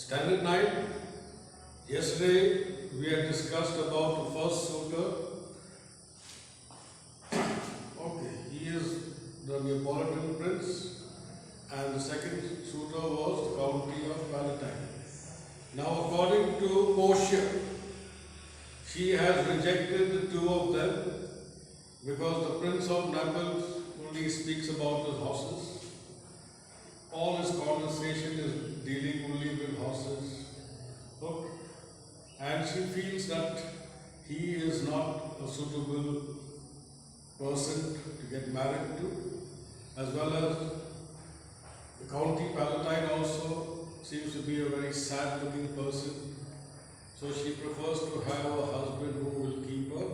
Standard 9. Yesterday we had discussed about the first suitor. Okay, he is the Neapolitan prince, and the second suitor was the County of Palatine. Now, according to Portia, she has rejected the two of them because the Prince of Naples only speaks about his horses. All his conversation is dealing only with horses. Okay. And she feels that he is not a suitable person to get married to, as well as the County Palatine also seems to be a very sad looking person. So she prefers to have a husband who will keep her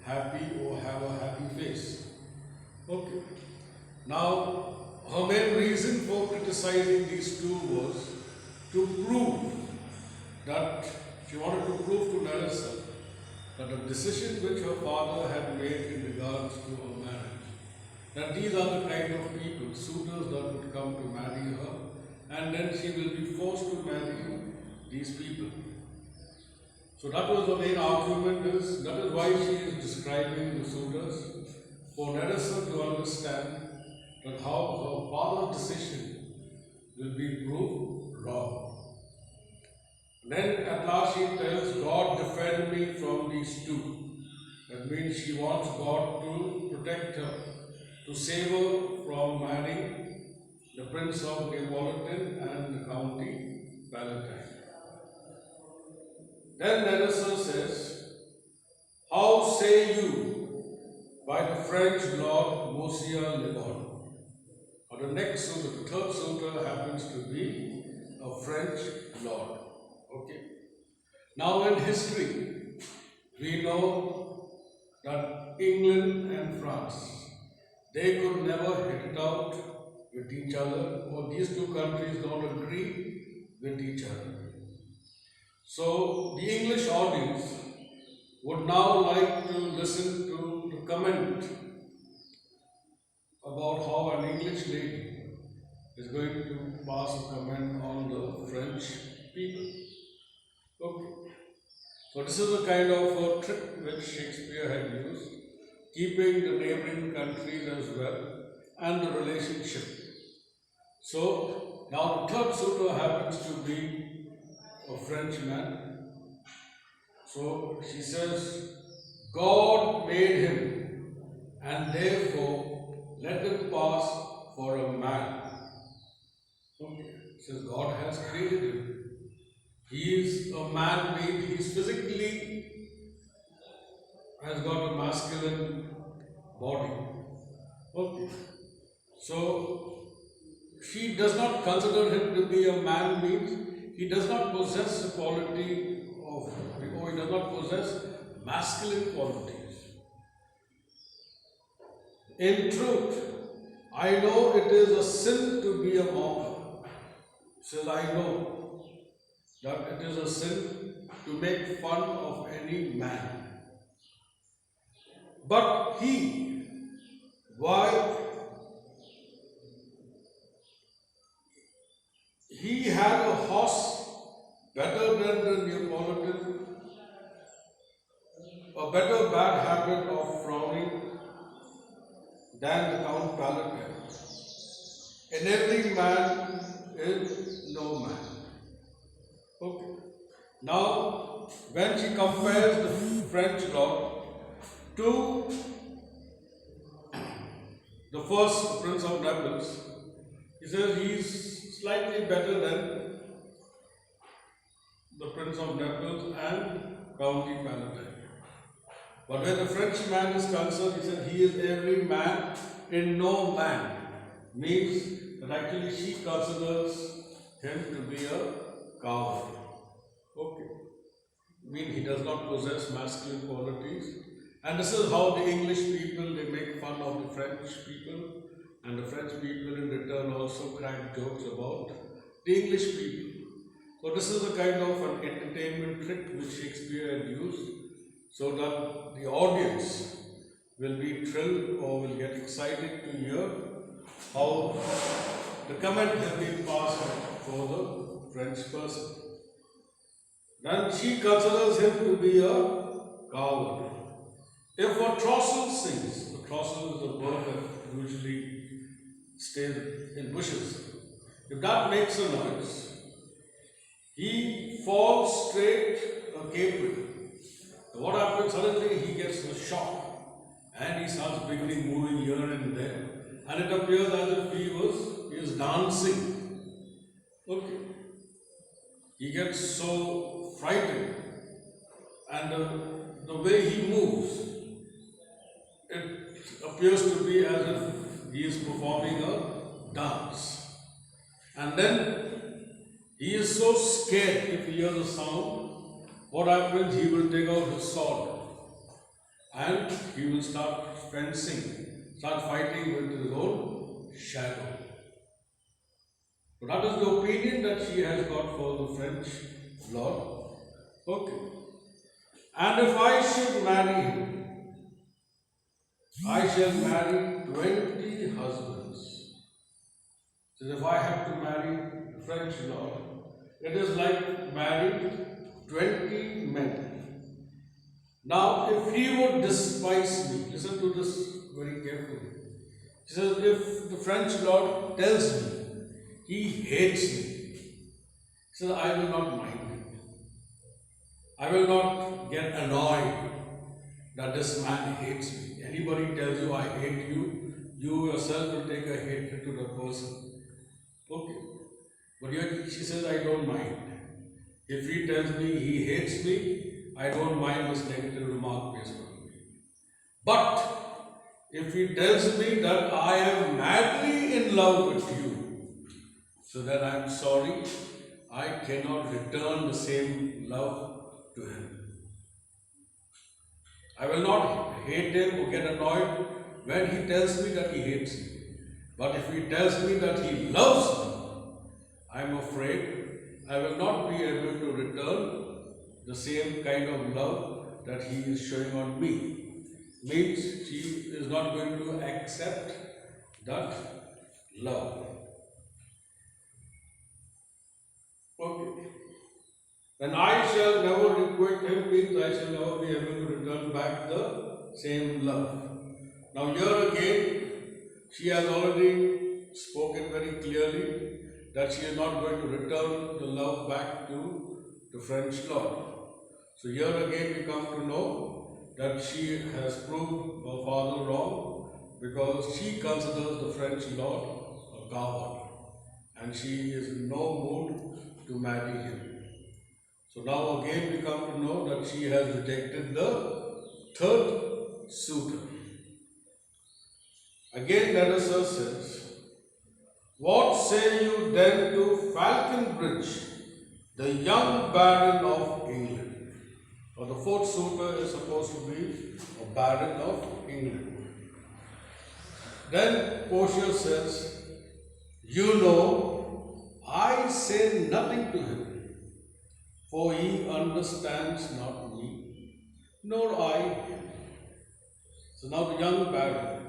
happy or have a happy face. Okay. Now, her main reason for criticizing these two was to prove that she wanted to prove to Nerissa that the decision which her father had made in regards to her marriage, that these are the kind of people, suitors that would come to marry her, and then she will be forced to marry these people. So that was the main argument that is why she is describing the suitors, for Nerissa to understand that how her father's decision will be proved wrong. Then at last she tells, God defend me from these two. That means she wants God to protect her, to save her from marrying the Prince of Neapolitan and the County Palatine. Then Nerissa says, how say you by the French Lord Monsieur Le Bon? Or the next suitor, the third suitor happens to be a French lord. Okay. Now in history, we know that England and France, they could never hit it out with each other, or these two countries don't agree with each other. So the English audience would now like to listen to the comment about how an English lady is going to pass a comment on the French people. Okay. So this is a kind of a trick which Shakespeare had used, keeping the neighboring countries as well and the relationship. So now the third suitor happens to be a French man. So she says, God made him, and therefore let him pass for a man. Okay. Says God has created him. He is a man made, he is physically has got a masculine body. Okay. So she does not consider him to be a man means he does not possess the quality of, or he does not possess masculine qualities. In truth, I know it is a sin to be a mocker. Says, I know that it is a sin to make fun of any man. But why? He had a horse better than the Neapolitan, a better bad habit of frowning than the Count Palatine. In every man is no man. Okay. Now, when she compares the French lord to the first Prince of Naples, he says he is slightly better than the Prince of Naples and County Palatine. But when the French man is concerned, he said he is every man in no man. Means that actually she considers him to be a coward. Okay. Mean he does not possess masculine qualities. And this is how the English people, they make fun of the French people, and the French people in return also crack jokes about the English people. So this is a kind of an entertainment trick which Shakespeare had used, so that the audience will be thrilled or will get excited to hear how the comment has been passed for the French French person. Then she considers him to be a coward. If a throstle sings, the throstle is a bird that usually stays in bushes. If that makes a noise, he falls straight a capering. So what happens? Suddenly he gets a shock and he starts beginning moving here and there, and it appears as if he is dancing. Okay. He gets so frightened, and the way he moves, it appears to be as if he is performing a dance. And then he is so scared if he hears a sound. What happens? He will take out his sword and he will start fencing, start fighting with his own shadow. So that is the opinion that she has got for the French lord. Okay. And if I should marry him, I shall marry 20 husbands. So if I have to marry the French lord, it is like marrying 20 men. Now, if he would despise me, listen to this very carefully. He says, if the French lord tells me he hates me, he says, I will not mind it. I will not get annoyed that this man hates me. Anybody tells you I hate you, you yourself will take a hatred to the person. Okay. But yet she says, I don't mind. If he tells me he hates me, I don't mind this negative remark based on me. But if he tells me that I am madly in love with you, so that I am sorry, I cannot return the same love to him. I will not hate him or get annoyed when he tells me that he hates me. But if he tells me that he loves me, I am afraid I will not be able to return the same kind of love that he is showing on me. Means she is not going to accept that love. Okay. Then I shall never requite him, means I shall never be able to return back the same love. Now here again, she has already spoken very clearly that she is not going to return the love back to the French lord. So here again we come to know that she has proved her father wrong, because she considers the French lord a coward and she is in no mood to marry him. So now again we come to know that she has rejected the third suitor. Again Narassa says, what say you then to Falconbridge, the young baron of England? Or the fourth suitor is supposed to be a baron of England. Then Portia says, you know, I say nothing to him, for he understands not me, nor I him. So now the young baron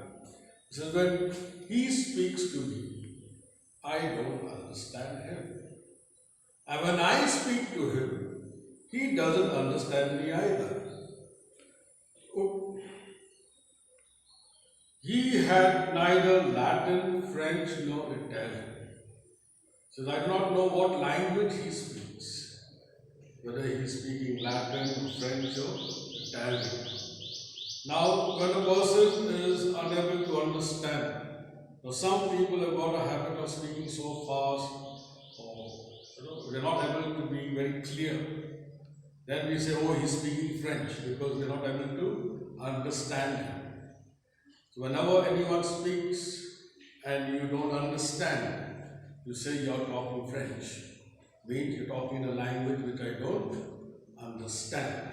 says, when he speaks to me, I don't understand him. And when I speak to him, he doesn't understand me either. He had neither Latin, French, nor Italian. So I do not know what language he speaks, whether he is speaking Latin, or French, or Italian. Now, when a person is unable to understand, now some people have got a habit of speaking so fast, or they are not able to be very clear. Then we say, oh, he's speaking French, because we are not able to understand him. So whenever anyone speaks and you don't understand, you say you're talking French. Means you're talking a language which I don't understand.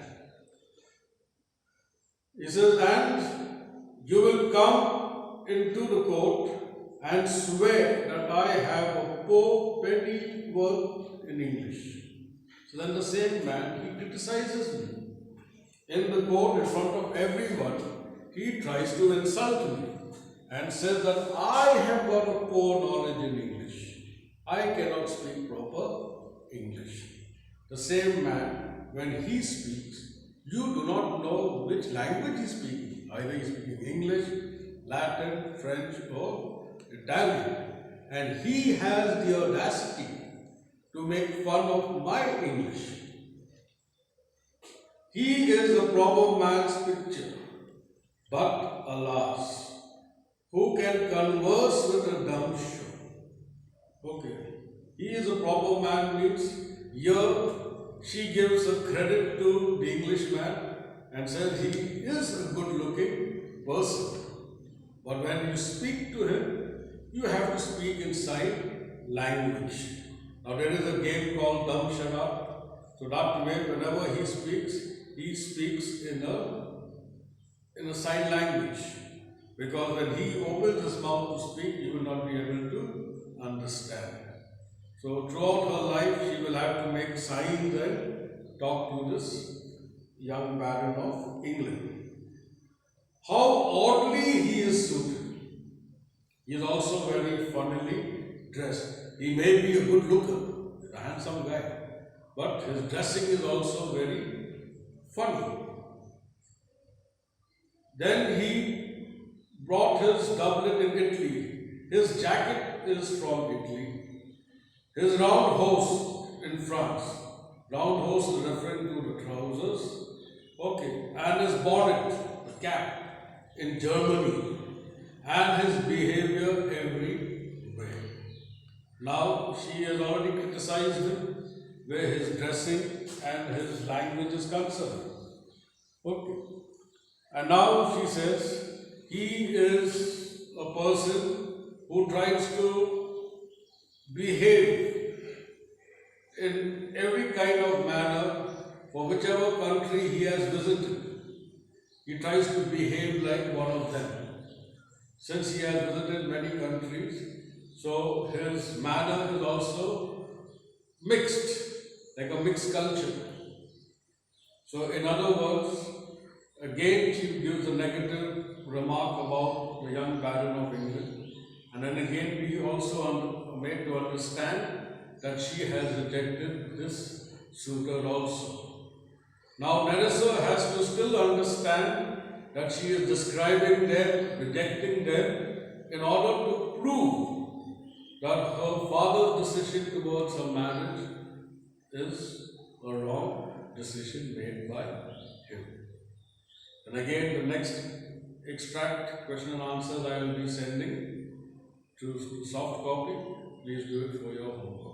He says, and you will come into the court and swear that I have a poor petty word in English. So then the same man, he criticizes me. In the court, in front of everyone, he tries to insult me and says that I have got a poor knowledge in English. I cannot speak proper English. The same man, when he speaks, you do not know which language he is speaking. Either he is speaking English, Latin, French, or Italian. And he has the audacity to make fun of my English. He is a proper man's picture, but alas, who can converse with a dumb show? Okay, he is a proper man means here she gives a credit to the Englishman and says he is a good looking person. But when you speak to him, you have to speak in sign language. Now there is a game called Dumb Shut Up. So that way, whenever he speaks in a sign language. Because when he opens his mouth to speak, you will not be able to understand. So throughout her life, she will have to make signs and talk to this young baron of England. How oddly he is suited. He is also very funnily dressed. He may be a good looker, he's a handsome guy, but his dressing is also very funny. Then he brought his doublet in Italy. His jacket is from Italy. His round hose in France. Round hose is referring to the trousers. Okay. And his bonnet, the cap, in Germany. And his behavior everywhere. Now she has already criticized him where his dressing and his language is concerned. Okay. And now she says he is a person who tries to behave in every kind of manner for whichever country he has visited. He tries to behave like one of them. Since he has visited many countries, so his manner is also mixed, like a mixed culture. So in other words, again she gives a negative remark about the young baron of England. And then again we also are made to understand that she has rejected this suitor also. Now Nerissa has to still understand that she is describing them, rejecting them, in order to prove that her father's decision towards her marriage is a wrong decision made by him. And again, the next extract, question and answers I will be sending to soft copy. Please do it for your homework.